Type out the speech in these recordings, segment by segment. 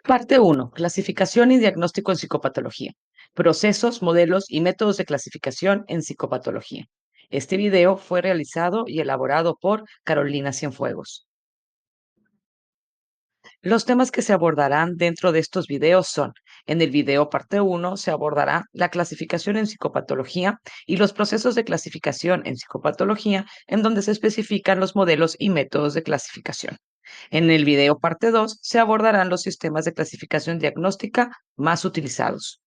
Parte uno: Clasificación y diagnóstico en psicopatología. Procesos, modelos y métodos de clasificación en psicopatología. Este video fue realizado y elaborado por Carolina Cienfuegos. Los temas que se abordarán dentro de estos videos son: en el video parte uno se abordará la clasificación en psicopatología y los procesos de clasificación en psicopatología, en donde se especifican los modelos y métodos de clasificación. En el video parte 2 se abordarán los sistemas de clasificación diagnóstica más utilizados.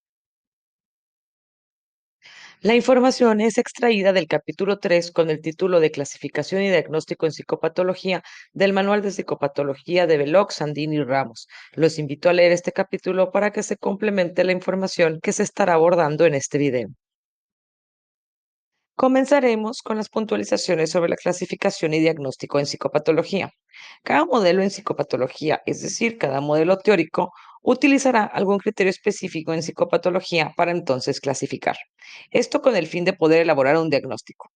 La información es extraída del capítulo 3 con el título de Clasificación y diagnóstico en psicopatología del Manual de Psicopatología de Veloc, Sandini y Ramos. Los invito a leer este capítulo para que se complemente la información que se estará abordando en este video. Comenzaremos con las puntualizaciones sobre la clasificación y diagnóstico en psicopatología. Cada modelo en psicopatología, es decir, cada modelo teórico, utilizará algún criterio específico en psicopatología para entonces clasificar. Esto con el fin de poder elaborar un diagnóstico.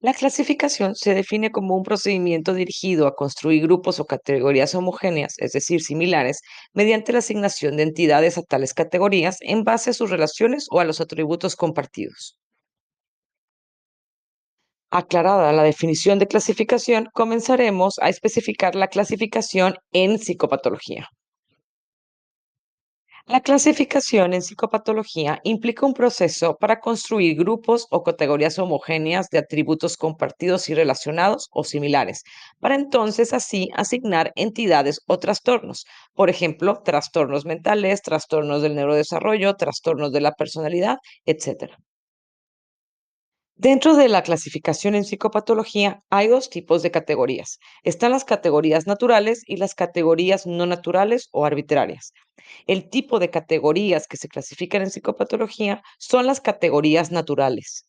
La clasificación se define como un procedimiento dirigido a construir grupos o categorías homogéneas, es decir, similares, mediante la asignación de entidades a tales categorías en base a sus relaciones o a los atributos compartidos. Aclarada la definición de clasificación, comenzaremos a especificar la clasificación en psicopatología. La clasificación en psicopatología implica un proceso para construir grupos o categorías homogéneas de atributos compartidos y relacionados o similares, para entonces así asignar entidades o trastornos, por ejemplo, trastornos mentales, trastornos del neurodesarrollo, trastornos de la personalidad, etc. Dentro de la clasificación en psicopatología hay dos tipos de categorías. Están las categorías naturales y las categorías no naturales o arbitrarias. El tipo de categorías que se clasifican en psicopatología son las categorías naturales.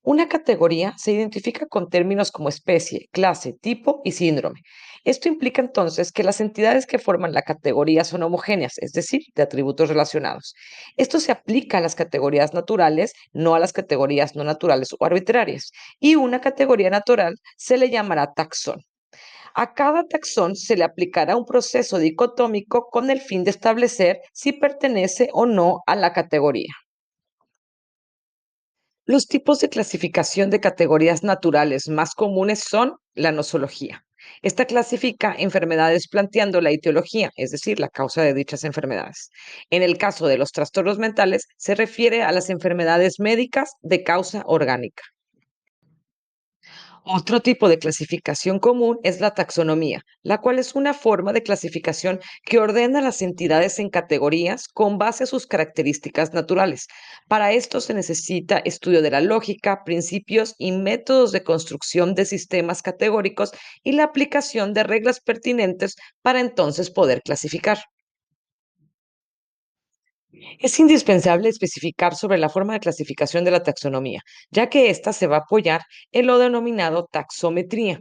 Una categoría se identifica con términos como especie, clase, tipo y síndrome. Esto implica entonces que las entidades que forman la categoría son homogéneas, es decir, de atributos relacionados. Esto se aplica a las categorías naturales, no a las categorías no naturales o arbitrarias. Y una categoría natural se le llamará taxón. A cada taxón se le aplicará un proceso dicotómico con el fin de establecer si pertenece o no a la categoría. Los tipos de clasificación de categorías naturales más comunes son la nosología. Esta clasifica enfermedades planteando la etiología, es decir, la causa de dichas enfermedades. En el caso de los trastornos mentales, se refiere a las enfermedades médicas de causa orgánica. Otro tipo de clasificación común es la taxonomía, la cual es una forma de clasificación que ordena las entidades en categorías con base a sus características naturales. Para esto se necesita estudio de la lógica, principios y métodos de construcción de sistemas categóricos y la aplicación de reglas pertinentes para entonces poder clasificar. Es indispensable especificar sobre la forma de clasificación de la taxonomía, ya que ésta se va a apoyar en lo denominado taxometría,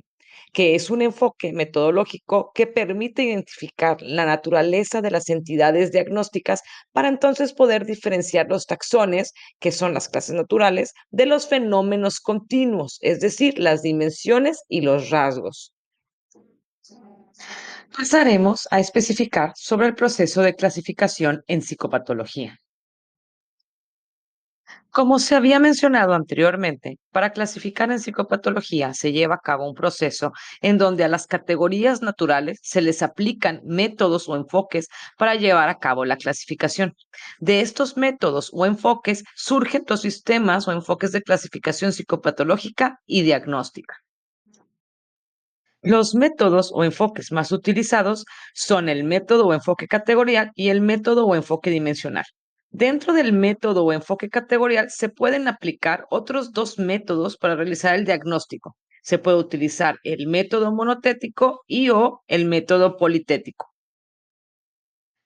que es un enfoque metodológico que permite identificar la naturaleza de las entidades diagnósticas para entonces poder diferenciar los taxones, que son las clases naturales, de los fenómenos continuos, es decir, las dimensiones y los rasgos. Pasaremos a especificar sobre el proceso de clasificación en psicopatología. Como se había mencionado anteriormente, para clasificar en psicopatología se lleva a cabo un proceso en donde a las categorías naturales se les aplican métodos o enfoques para llevar a cabo la clasificación. De estos métodos o enfoques surgen los sistemas o enfoques de clasificación psicopatológica y diagnóstica. Los métodos o enfoques más utilizados son el método o enfoque categorial y el método o enfoque dimensional. Dentro del método o enfoque categorial se pueden aplicar otros dos métodos para realizar el diagnóstico. Se puede utilizar el método monotético y o el método politético.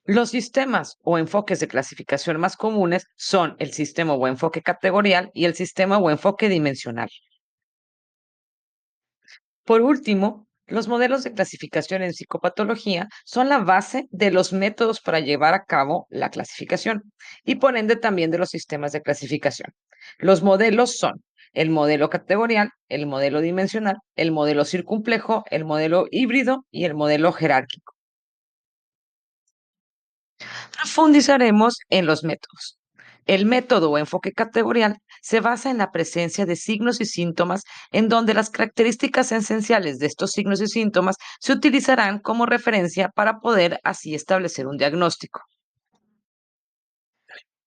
Los sistemas o enfoques de clasificación más comunes son el sistema o enfoque categorial y el sistema o enfoque dimensional. Por último, los modelos de clasificación en psicopatología son la base de los métodos para llevar a cabo la clasificación y por ende también de los sistemas de clasificación. Los modelos son el modelo categorial, el modelo dimensional, el modelo circunplejo, el modelo híbrido y el modelo jerárquico. Profundizaremos en los métodos. El método o enfoque categorial se basa en la presencia de signos y síntomas en donde las características esenciales de estos signos y síntomas se utilizarán como referencia para poder así establecer un diagnóstico.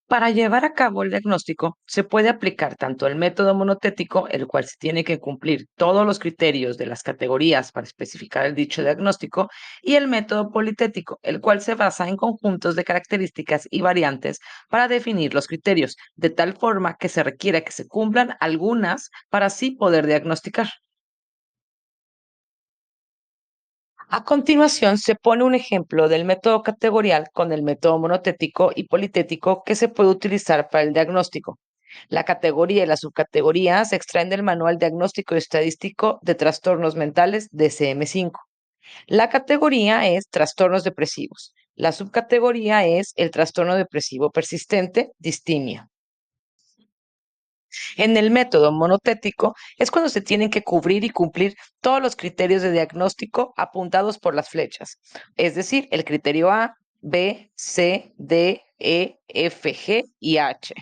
Para llevar a cabo el diagnóstico, se puede aplicar tanto el método monotético, el cual se tiene que cumplir todos los criterios de las categorías para especificar el dicho diagnóstico, y el método politético, el cual se basa en conjuntos de características y variantes para definir los criterios, de tal forma que se requiera que se cumplan algunas para así poder diagnosticar. A continuación, se pone un ejemplo del método categorial con el método monotético y politético que se puede utilizar para el diagnóstico. La categoría y la subcategoría se extraen del Manual Diagnóstico y Estadístico de Trastornos Mentales DSM-5. La categoría es trastornos depresivos. La subcategoría es el trastorno depresivo persistente, distimia. En el método monotético es cuando se tienen que cubrir y cumplir todos los criterios de diagnóstico apuntados por las flechas, es decir, el criterio A, B, C, D, E, F, G y H.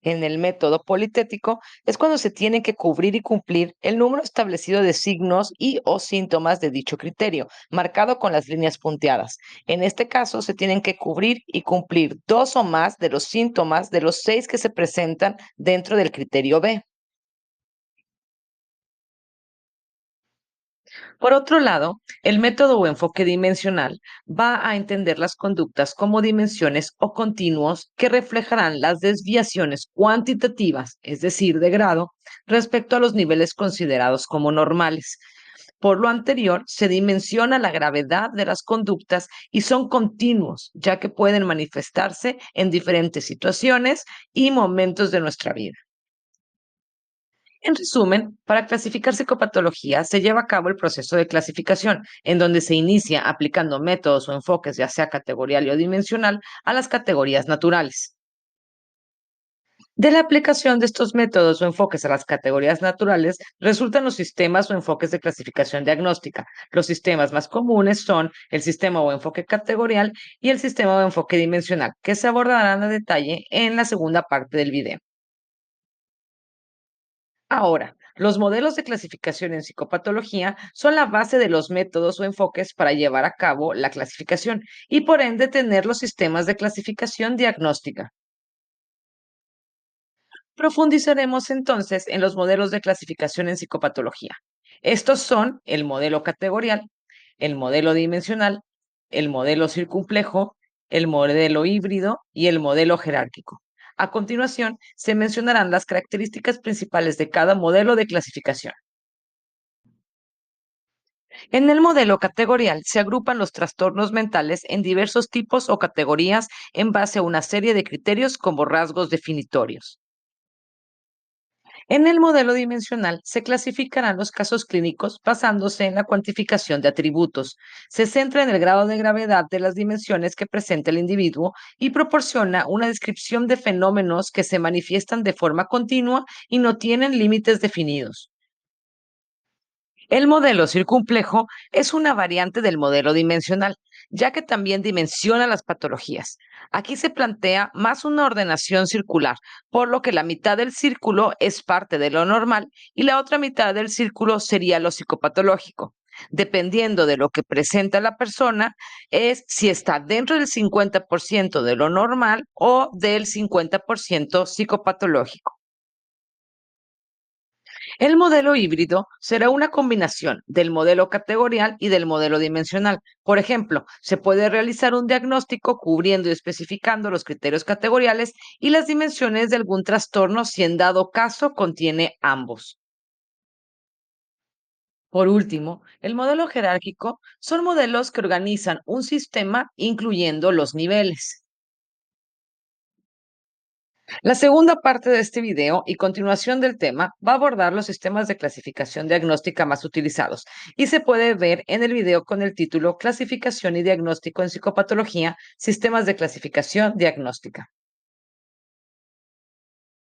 En el método politético es cuando se tiene que cubrir y cumplir el número establecido de signos y o síntomas de dicho criterio, marcado con las líneas punteadas. En este caso, se tienen que cubrir y cumplir dos o más de los síntomas de los seis que se presentan dentro del criterio B. Por otro lado, el método o enfoque dimensional va a entender las conductas como dimensiones o continuos que reflejarán las desviaciones cuantitativas, es decir, de grado, respecto a los niveles considerados como normales. Por lo anterior, se dimensiona la gravedad de las conductas y son continuos, ya que pueden manifestarse en diferentes situaciones y momentos de nuestra vida. En resumen, para clasificar psicopatología se lleva a cabo el proceso de clasificación, en donde se inicia aplicando métodos o enfoques, ya sea categorial o dimensional, a las categorías naturales. De la aplicación de estos métodos o enfoques a las categorías naturales resultan los sistemas o enfoques de clasificación diagnóstica. Los sistemas más comunes son el sistema o enfoque categorial y el sistema o enfoque dimensional, que se abordarán a detalle en la segunda parte del video. Ahora, los modelos de clasificación en psicopatología son la base de los métodos o enfoques para llevar a cabo la clasificación y por ende tener los sistemas de clasificación diagnóstica. Profundizaremos entonces en los modelos de clasificación en psicopatología. Estos son el modelo categorial, el modelo dimensional, el modelo circunplejo, el modelo híbrido y el modelo jerárquico. A continuación, se mencionarán las características principales de cada modelo de clasificación. En el modelo categorial se agrupan los trastornos mentales en diversos tipos o categorías en base a una serie de criterios como rasgos definitorios. En el modelo dimensional se clasificarán los casos clínicos basándose en la cuantificación de atributos. Se centra en el grado de gravedad de las dimensiones que presenta el individuo y proporciona una descripción de fenómenos que se manifiestan de forma continua y no tienen límites definidos. El modelo circunplejo es una variante del modelo dimensional, ya que también dimensiona las patologías. Aquí se plantea más una ordenación circular, por lo que la mitad del círculo es parte de lo normal y la otra mitad del círculo sería lo psicopatológico. Dependiendo de lo que presenta la persona, es si está dentro del 50% de lo normal o del 50% psicopatológico. El modelo híbrido será una combinación del modelo categorial y del modelo dimensional. Por ejemplo, se puede realizar un diagnóstico cubriendo y especificando los criterios categoriales y las dimensiones de algún trastorno si en dado caso contiene ambos. Por último, el modelo jerárquico son modelos que organizan un sistema incluyendo los niveles. La segunda parte de este video y continuación del tema va a abordar los sistemas de clasificación diagnóstica más utilizados y se puede ver en el video con el título Clasificación y diagnóstico en psicopatología, sistemas de clasificación diagnóstica.